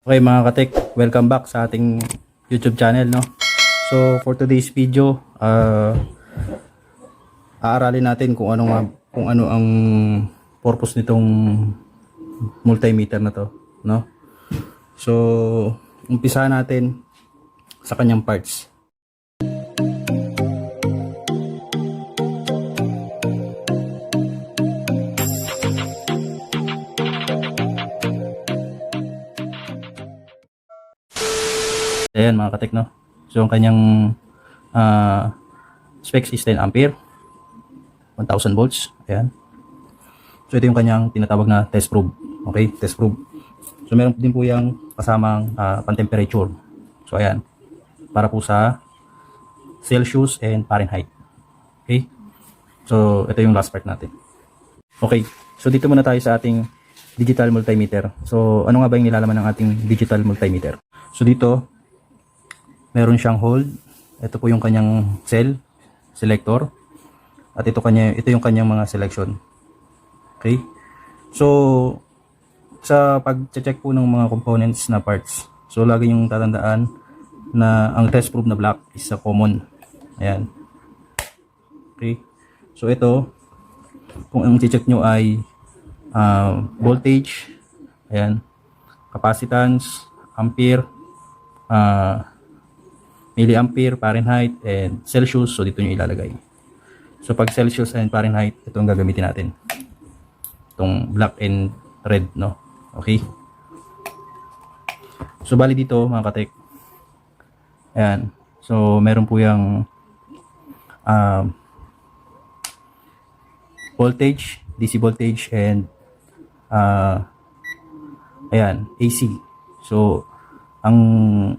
Okay mga katek, welcome back sa ating YouTube channel, no? So for today's video, aaralin natin kung ano ang purpose nitong multimeter na to, no? So umpisahan natin sa kanyang parts. Ayan mga katek, no? So ang kanyang specs is 10 ampere, 1000 volts. Ayan. So ito yung kanyang tinatawag na test probe. Okay, test probe. So meron din po yung kasamang pan-temperature. So ayan, para po sa Celsius and Fahrenheit. Okay. So ito yung last part natin. Okay, so dito muna tayo sa ating digital multimeter. So ano nga ba yung nilalaman ng ating digital multimeter? So dito meron siyang hold. Ito po yung kanyang selector. At ito yung kanyang mga selection. Okay? So, sa pag-check po ng mga components na parts, so lagi yung tatandaan na ang test probe na black is a common. Ayan. Okay? So, ito, kung ang check nyo ay voltage, ayan, capacitance, ampere, milliampere, Fahrenheit, and Celsius. So dito nyo ilalagay. So pag Celsius and Fahrenheit, ito ang gagamitin natin. Itong black and red, no? Okay. So bali dito mga katek, ayan. So meron po yung voltage, DC voltage, and ayan, AC. So ang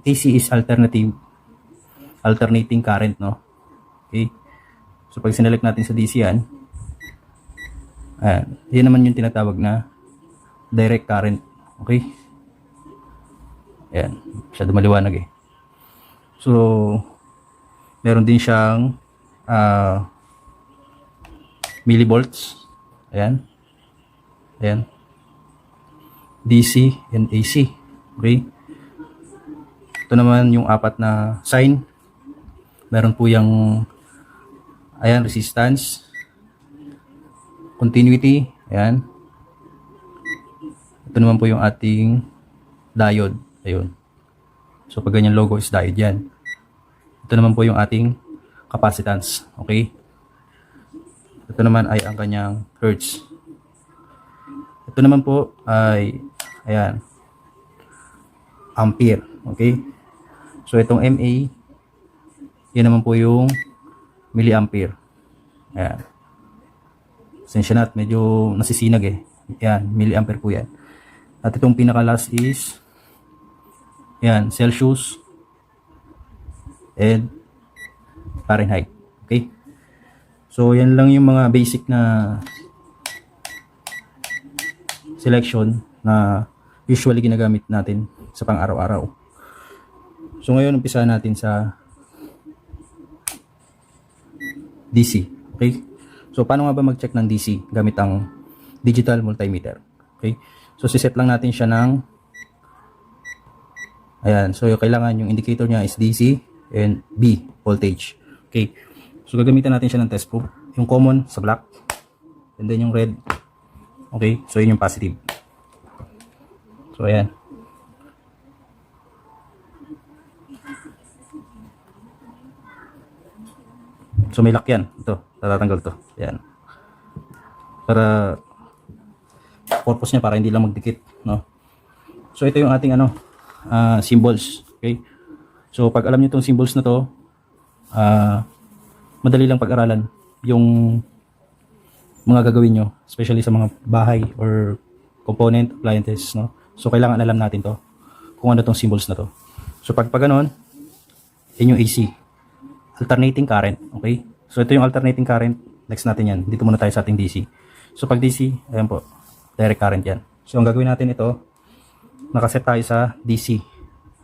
AC is alternating current, no? Okay. So pag sinelect natin sa DC yan, ayan, yan naman yung tinatawag na direct current. Okay. Ayan, masyado maliwanag eh. So meron din siyang millivolts. Ayan. Ayan. DC and AC. Okay. Ito naman yung apat na sign. Meron po yung ayan, resistance, continuity, ayan. Ito naman po yung ating diode, ayun. So pag ganyan logo is diode yan. Ito naman po yung ating capacitance, okay. Ito naman ay ang kanyang hertz. Ito naman po ay ayan, ampere, okay. So itong MA, yan naman po yung milliampere. Ayan. Sensya na, medyo nasisinag eh. Ayan, milliampere po yan. At itong pinaka last is ayan, Celsius and Fahrenheit. Okay? So yan lang yung mga basic na selection na usually ginagamit natin sa pang-araw-araw. So ngayon umpisa natin sa DC. Okay? So paano nga ba mag-check ng DC gamit ang digital multimeter? Okay? So siset lang natin siya ng ayan. So kailangan yung indicator niya is DC and B, voltage. Okay? So gagamitan natin siya ng test probe. Yung common sa black and then yung red. Okay? So yun yung positive. So ayan. So may lock yan. Ito, tatatanggal to. Yan. Para purpose niya para hindi lang magdikit, no? So ito yung ating symbols, okay? So pag alam niyo tong symbols na to, madali lang pag-aralan yung mga gagawin nyo, especially sa mga bahay or component appliances, no? So kailangan alam natin to kung ano tong symbols na to. So pag ganon, yun yung AC. Alternating current, okay? So ito yung alternating current. Next natin yan. Dito muna tayo sa ating DC. So pag DC, ayan po, direct current yan. So ang gagawin natin ito, nakaset tayo sa DC.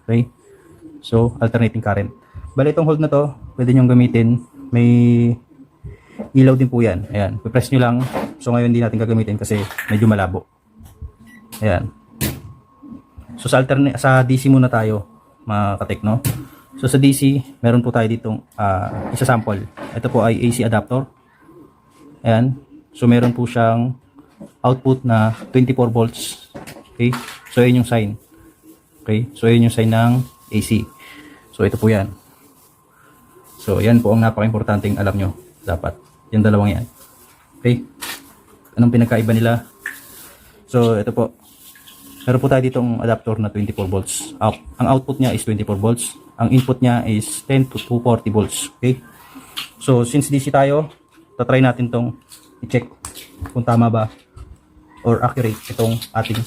Okay? So alternating current. Bali itong hold na to, pwede nyo gamitin. May ilaw din po yan. Ayan, press nyo lang. So ngayon hindi natin gagamitin kasi medyo malabo. Ayan. So sa DC muna tayo, mga katekno. So sa DC, meron po tayo ditong isa sample. Ito po ay AC adapter. Ayan. So meron po siyang output na 24 volts. Okay? So yun yung sign. Okay? So yun yung sign ng AC. So ito po yan. So yan po ang napaka-importanting alam nyo. Dapat. Yung dalawang yan. Okay? Anong pinagkaiba nila? So ito po. Meron po tayo ditong adapter na 24 volts. Ang output niya is 24 volts. Ang input niya is 10 to 240 volts. Okay? So since DC tayo, tatry natin tong i-check kung tama ba or accurate itong ating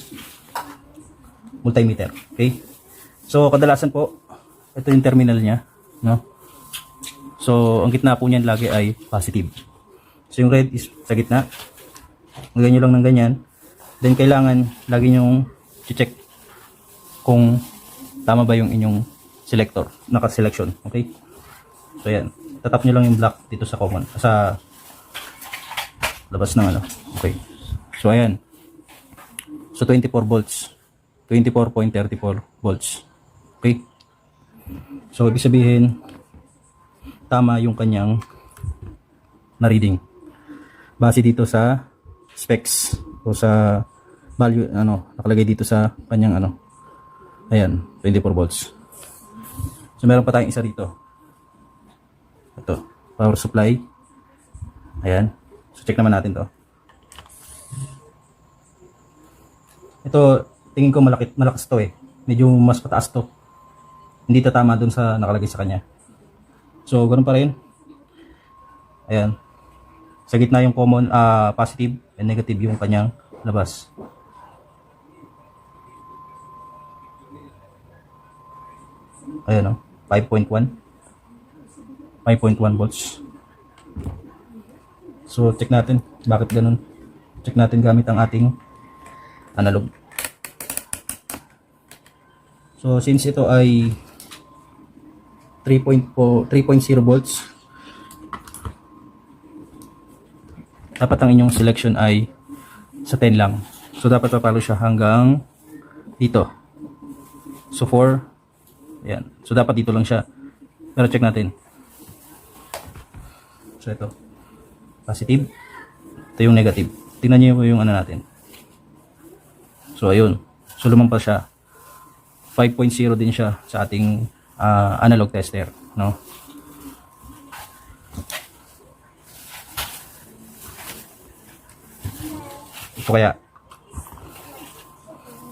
multimeter. Okay? So kadalasan po, ito yung terminal niya, no? So ang gitna po niyan lagi ay positive. So yung red is sa gitna. Lagyan nyo lang ng ganyan. Then kailangan lagi nyo i-check kung tama ba yung inyong selector, naka-selection. Okay? So yan. Tatap nyo lang yung black dito sa common, sa labas ng ano. Okay. So ayan. So 24 volts. 24.34 volts. Okay? So ibig sabihin tama yung kanyang na-reading. Base dito sa specs o sa value nakalagay dito sa kanyang ayan, 24 volts. So meron pa tayong isa dito. Ito, power supply. Ayan. So check naman natin 'to. Ito, tingin ko malakas 'to eh. Medyo mas pataas 'to. Hindi tatama dun sa nakalagay sa kanya. So ganoon pa rin. Ayan. Sa gitna yung common positive and negative yung kanyang labas. Ayan 5.1 volts. So check natin bakit ganun. Check natin gamit ang ating analog. So since ito ay 3.0 volts, dapat ang inyong selection ay sa 10 lang. So dapat papalo siya hanggang dito. So 4. Ayan. So dapat dito lang siya. Pero check natin. So ito. Positive. Ito yung negative. Tingnan niyo yung natin. So ayun. So lumampas siya. 5.0 din siya sa ating analog tester, no? Ito kaya.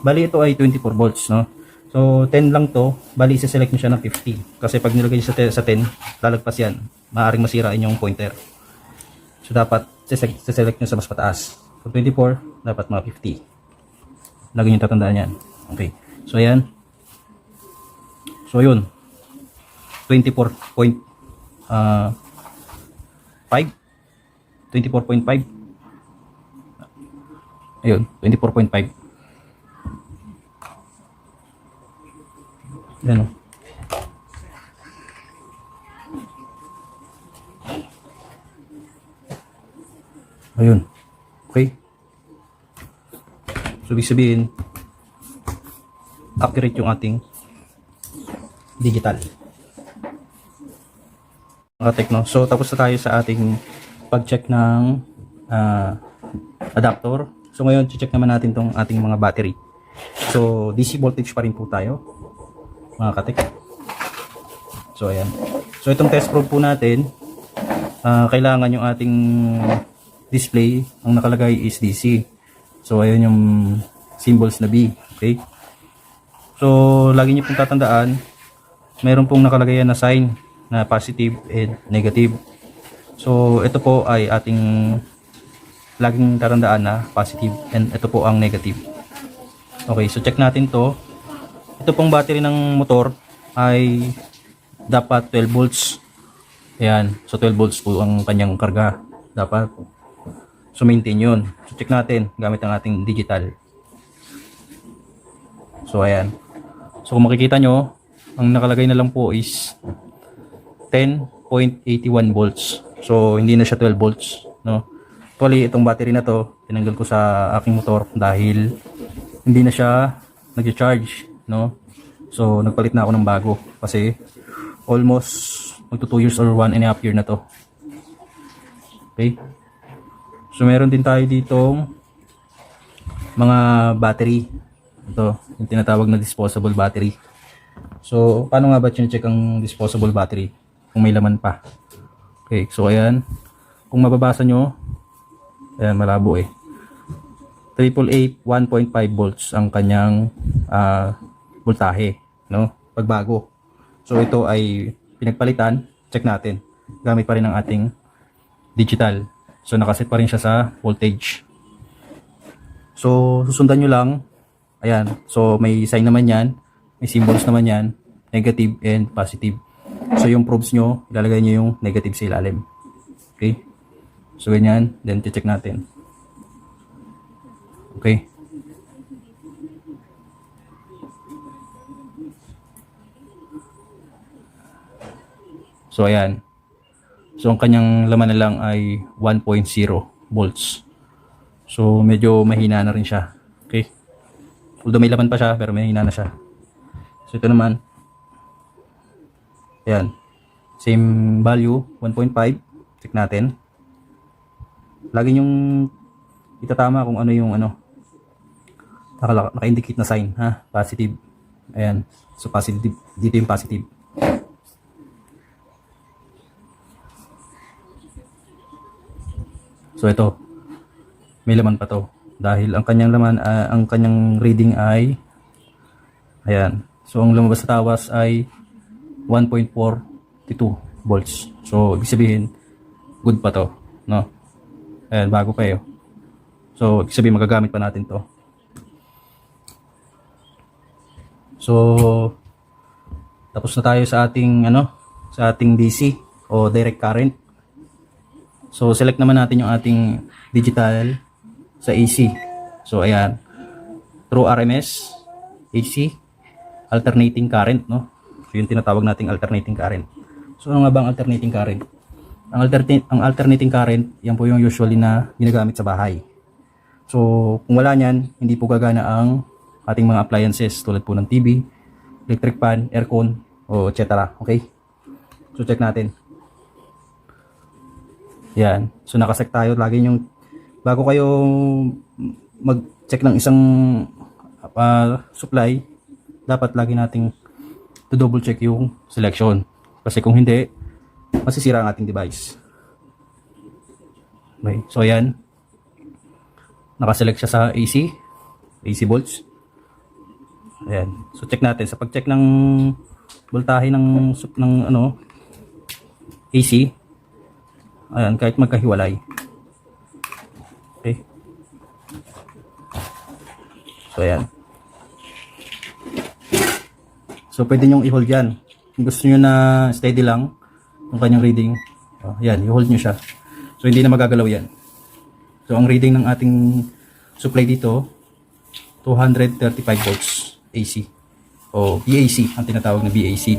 Bali ito ay 24 volts, no? So 10 lang to, bali i-select niyo siya ng 50. Kasi pag nilagay niyo sa 10, lalagpas yan. Maaaring masira inyong pointer. So dapat i-select niyo sa mas pataas. So 24, dapat mga 50. Lagi niyo tatandaan yan. Okay. So ayan. So yun. 24.5. 24.5. Ayun, 24.5. Yan o. Ayun. Okay. So, ibig sabihin, accurate yung ating digital. Mga tekno. So, tapos na tayo sa ating pag-check ng adapter. So, ngayon, check naman natin tong ating mga battery. So, DC voltage pa rin po tayo, mga katek. So, ayan. So, itong test probe po natin, kailangan yung ating display, ang nakalagay is DC. So, ayun yung symbols na B. Okay? So, lagi niyo pong tatandaan, mayroon pong nakalagay na sign na positive and negative. So, ito po ay ating laging tatandaan na positive and ito po ang negative. Okay, so check natin to. Ito pong battery ng motor ay dapat 12 volts. Ayan, so 12 volts po ang kanyang karga. Dapat. So, maintain yun. So, check natin gamit ang ating digital. So, ayan. So, kung makikita nyo, ang nakalagay na lang po is 10.81 volts. So, hindi na siya 12 volts. No? Actually, itong battery na to, tinanggal ko sa aking motor dahil hindi na siya nag-charge, no? So, nagpalit na ako ng bago kasi almost magto 2 years or 1.5 year na to. Okay? So, meron din tayo ditong mga battery. Ito, yung tinatawag na disposable battery. So, paano nga ba check ang disposable battery kung may laman pa? Okay, so ayan. Kung mababasa nyo, ayan, malabo eh. AAA 1.5 volts ang kanyang voltahe, no? Pagbago. So, ito ay pinagpalitan. Check natin. Gamit pa rin ang ating digital. So, nakaset pa rin siya sa voltage. So, susundan nyo lang. Ayan. So, may sign naman yan. May symbols naman yan. Negative and positive. So, yung probes nyo, ilalagay nyo yung negative sa ilalim. Okay? So, ganyan. Then, check natin. Okay? So, ayan. So, ang kanyang laman na lang ay 1.0 volts. So, medyo mahina na rin siya. Okay? Although may laman pa siya, pero mahina na siya. So, ito naman. Ayan. Same value, 1.5. Check natin. Lagi yung itatama kung ano yung naka-indicate na sign, ha? Positive. Ayan. So, positive. Dito yung positive. So, ito. May laman pa to. Dahil ang kanyang laman, ang kanyang reading ay ayan. So, ang lumabas sa tawas ay 1.42 volts. So, ibig sabihin, good pa to. No? Ayan, bago pa eh. So, ibig sabihin, magagamit pa natin to. So, tapos na tayo sa ating, sa ating DC o direct current. So, select naman natin yung ating digital sa AC. So, ayan. True RMS, AC, alternating current, no? So, yung tinatawag nating alternating current. So, ano nga ba ang alternating current? Ang alternating current, yan po yung usually na ginagamit sa bahay. So, kung wala nyan, hindi po gagana ang ating mga appliances tulad po ng TV, electric fan, aircon, o etc. Okay? So, check natin. Yan. So, nakaselect tayo. Lagi yung, bago kayo mag-check ng isang supply, dapat lagi nating to double check yung selection. Kasi kung hindi, masisira ang ating device. Okay. So, yan. Nakaselect siya sa AC volts. Ayan. So, check natin. Sa pag-check ng voltahe ng AC, ayan, kahit magkahiwalay. Okay. So, ayan. So, pwede nyong i-hold yan. Kung gusto nyo na steady lang yung kanyang reading, ayan, i-hold nyo siya. So, hindi na magagalaw yan. So, ang reading ng ating supply dito, 235 volts AC. O BAC, ang tinatawag na BAC.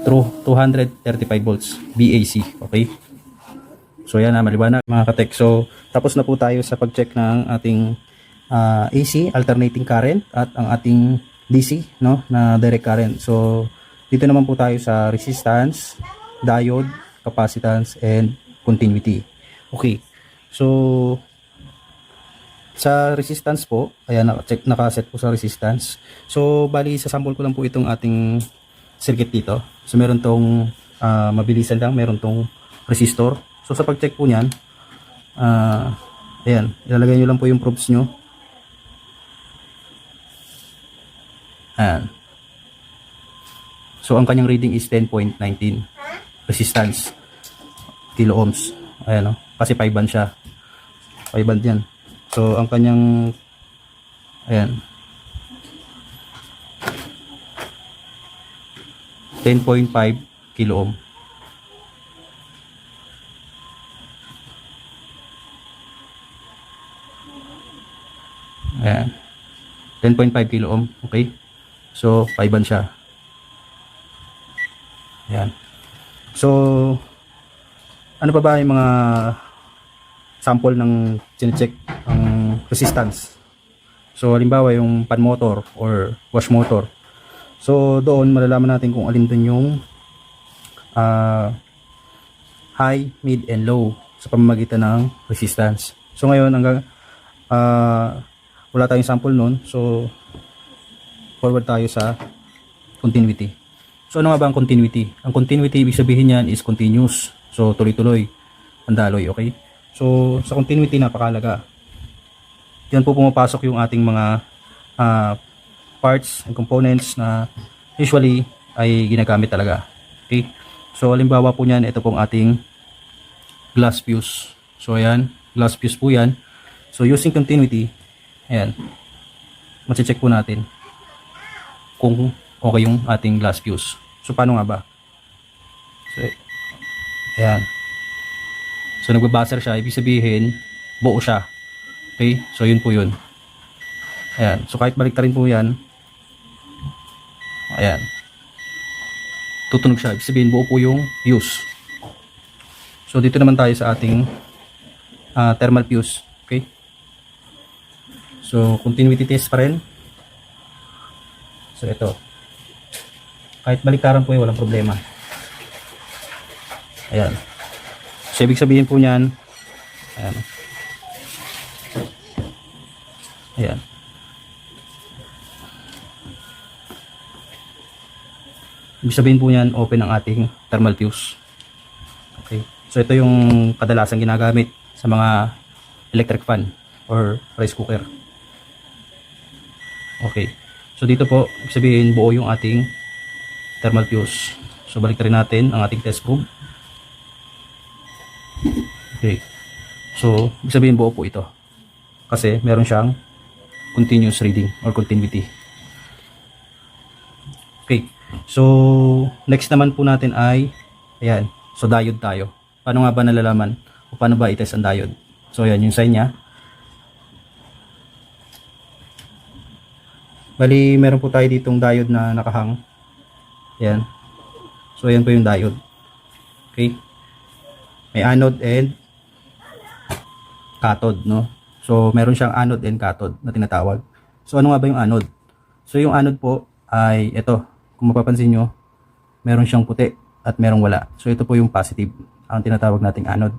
True, 235 volts BAC. Okay? So, yan na, maliwanag mga katek. So, tapos na po tayo sa pag-check ng ating AC, alternating current, at ang ating DC, no, na direct current. So, dito naman po tayo sa resistance, diode, capacitance, and continuity. Okay. So, sa resistance po, ayan, nakaset po sa resistance. So, bali, sa sample ko lang po itong ating circuit dito. So, meron tong mabilisan lang, meron tong resistor. So, sa pag-check po niyan, ayan, ilalagay nyo lang po yung probes nyo. Ayan. So, ang kanyang reading is 10.19 resistance kilo ohms. Ayan, no? Kasi 5 band siya. 5 band yan. So, ang kanyang, ayan, 10.5 kilo ohm. Ayan. 10.5 kilo ohm. Okay. So, 5 band siya. Ayan. So, ano pa ba yung mga sample ng chinecheck ang resistance? So halimbawa yung pan motor or wash motor. So doon malalaman natin kung alin dun yung high, mid, and low sa pamamagitan ng resistance. So ngayon hanggang wala tayong sample nun. So forward tayo sa continuity. So ano nga ba ang continuity? Ang continuity ibig sabihin niyan is continuous. So tuloy-tuloy ang daloy, okay? So sa continuity napakalaga. Diyan po pumapasok yung ating mga parts and components na usually ay ginagamit talaga. Okay? So halimbawa po niyan, ito pong ating glass fuse. So ayan, glass fuse po yan. So using continuity, ayan, mache-check po natin kung okay yung ating glass fuse. So paano nga ba? So ayan. So nagba-buzzer siya, ibig sabihin buo siya. Okay? So yun po yun. Ayan. So kahit baliktarin po yan, ayan, tutunog siya. Ibig sabihin buo po yung fuse. So dito naman tayo sa ating thermal fuse. Okay? So continuity test pa rin. So ito. Kahit baliktaran po walang problema. Ayan. So ibig sabihin po niyan, ayan. Ayan. Ibig sabihin po niyan, open ang ating thermal fuse. Okay. So ito yung kadalasan ginagamit sa mga electric fan or rice cooker. Okay. So dito po, ibig sabihin buo yung ating thermal fuse. So balik rin natin ang ating test probe. Okay. So ibig sabihin buo po ito. Kasi meron siyang continuous reading or continuity. Okay. So next naman po natin ay ayan. So diode tayo. Paano nga ba nalalaman o paano ba i-test ang diode? So ayan yung sign niya. Bali meron po tayo ditong diode na nakahang. Ayan. So ayan po yung diode. Okay. May anode and cathode, no? So meron siyang anode and cathode na tinatawag. So ano nga ba yung anode? So yung anode po ay ito. Kung mapapansin nyo, meron siyang puti at merong wala. So ito po yung positive, ang tinatawag nating anode.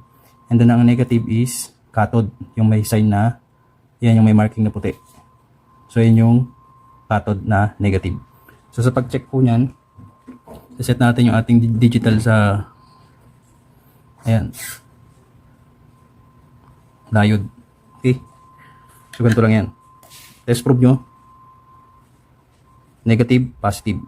And then ang negative is cathode, yung may sign na, yan yung may marking na puti. So yan yung cathode na negative. So sa pag-check po niyan, set natin yung ating digital sa ayan, diode. Okay. So ganito lang yan. Test probe nyo. Negative, positive.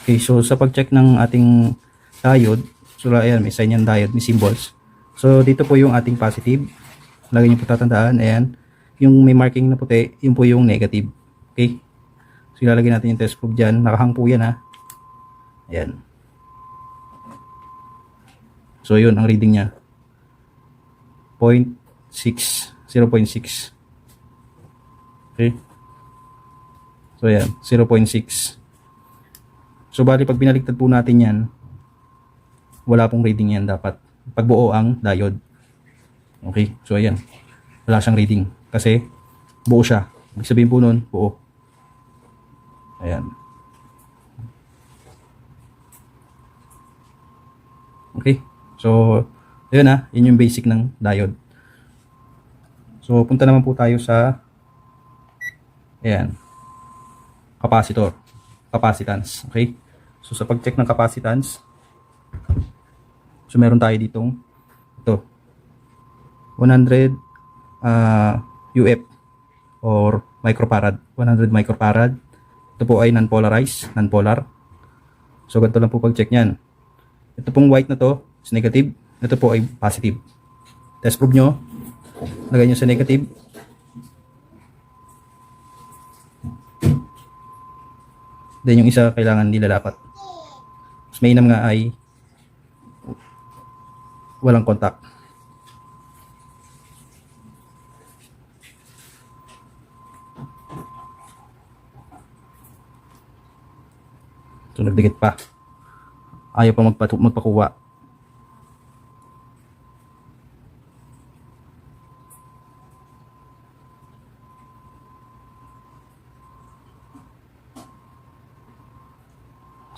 Okay, so sa pag-check ng ating diode, so ayan, may sign yan diode, may symbols. So dito po yung ating positive. Lagi niyo po tatandaan, ayan, yung may marking na puti, yun po yung negative. Okay? So ilalagay natin yung test probe dyan. Nakahang po yan, ha. Ayan. So yun, ang reading niya. 0.6. Okay? So ayan, 0.6. So bali pag binaligtad po natin yan, wala pong reading yan dapat. Pagbuo ang diode. Okay, so ayan. Wala siyang reading. Kasi buo siya. Ibig sabihin po nun, buo. Ayan. Okay, so yun na, yun yung basic ng diode. So punta naman po tayo sa ayan, capacitor. Capacitance. Okay. So sa pag-check ng capacitance, so meron tayo ditong ito 100 UF or microfarad. 100 microfarad. Ito po ay non-polarized, non-polar. So ganito lang po pag-check niyan. Ito pong white na to is negative. Ito po ay positive. Test probe nyo. Lagay nyo sa negative. Then yung isa kailangan nilalapat. Mas mainam nga ay walang contact. So nagdikit pa. Ayaw pa magpakuha.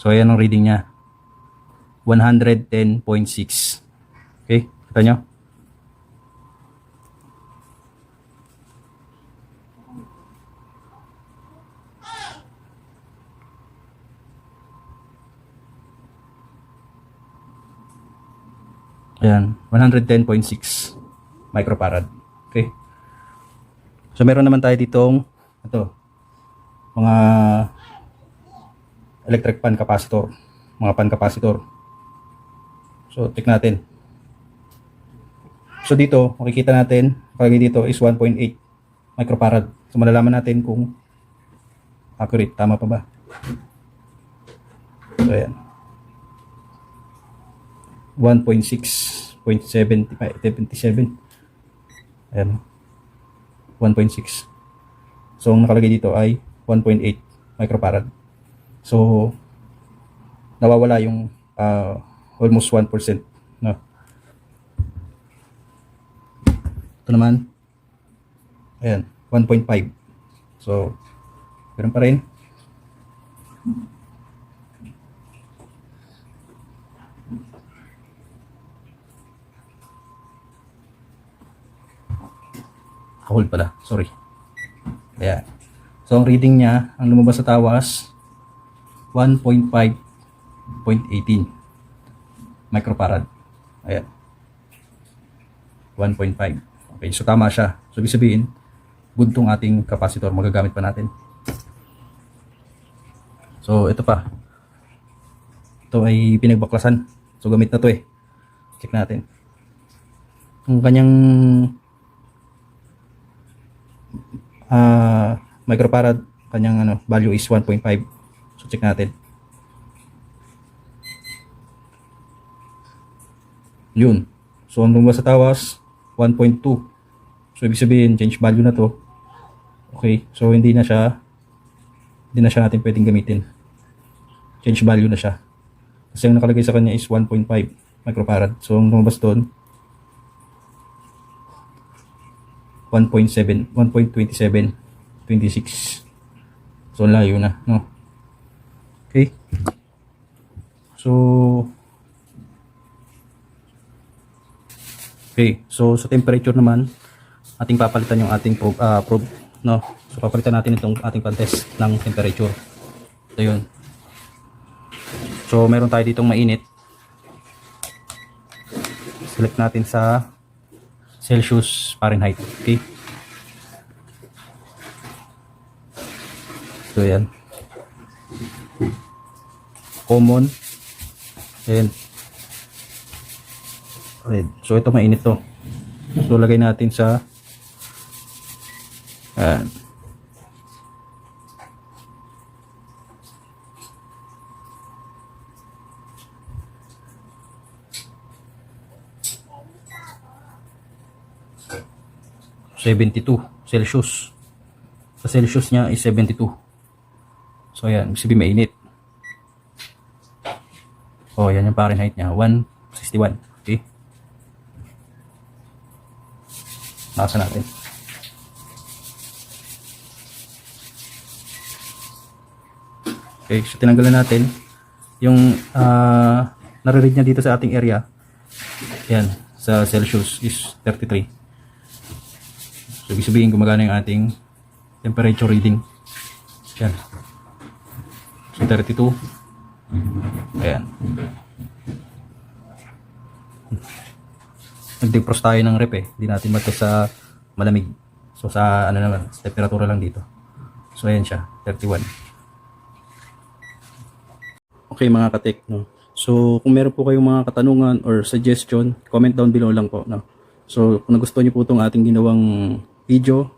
So ayan ang reading niya. 110.6. Okay, kita nyo? Ayan, 110.6 microfarad. Okay. So meron naman tayo ditong ito, mga electric pan capacitor, mga pan capacitor. So check natin. So dito, makikita natin, pag dito is 1.8 microfarad. So malalaman natin kung accurate, tama pa ba? So ayan. 1.6.77. Ayan. 1.6. So ang nakalagay dito ay 1.8 microfarad. So nawawala yung almost 1%, no? Ito naman, ayan, 1.5. So meron pa rin. Hold pala, sorry. Ayan. So ang reading niya, ang lumabas sa tawas 1.5.18 microfarad. Ayan. 1.5. Okay, so tama siya. So ibig sabihin, good tong ating capacitor, magagamit pa natin. So ito pa. Ito ay pinagbaklasan. So gamit na to eh. Check natin. Ang kanyang microfarad, kanyang value is 1.5. So check natin. Yun. So ang lumabas sa tawas 1.2. So ibig sabihin change value na to. Okay. So hindi na siya natin pwedeng gamitin. Change value na siya. Kasi ang nakalagay sa kanya is 1.5 microfarad. So ang lumabas doon 1.7, 1.27, 26. So layo na, no? Okay. So sa temperature naman, ating papalitan yung ating probe, no? So papalitan natin itong ating pan-test ng temperature. Ito yun. So meron tayo ditong mainit. Select natin sa Celsius, Fahrenheit. Okay. So yan. Common. And red. So ito mainit to. So lagay natin sa ayan. Celsius. Sa Celsius niya is 72. So ayan, sabihin mainit. Oh, yan yung Fahrenheit niya, 161. Okay. Nasa natin. Okay, so tinanggalan natin yung nare-read niya dito sa ating area. Yan, sa Celsius is 33. So ibig sabihin gumagana yung ating temperature reading. Yan. So 32. Ayan. Nag-defrost tayo ng rep eh. Hindi natin matos sa malamig. So sa ano naman, sa temperatura lang dito. So ayan siya, 31. Okay mga katek, no. So kung meron po kayong mga katanungan or suggestion, comment down below lang po, no. So kung nagustuhan niyo po itong ating ginawang video,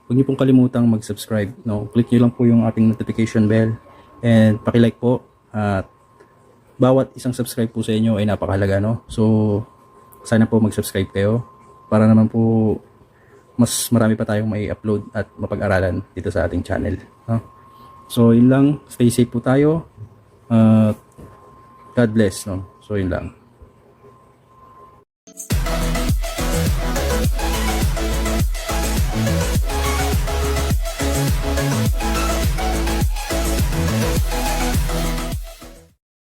huwag niyo pong kalimutang mag-subscribe, no. Click niyo lang po yung ating notification bell and paki-like po, at bawat isang subscribe po sa inyo ay napakahalaga, no. So sana po mag-subscribe kayo para naman po mas marami pa tayong may upload at mapag-aralan dito sa ating channel, no? So yun lang, stay safe po tayo. God bless, no? So yun lang.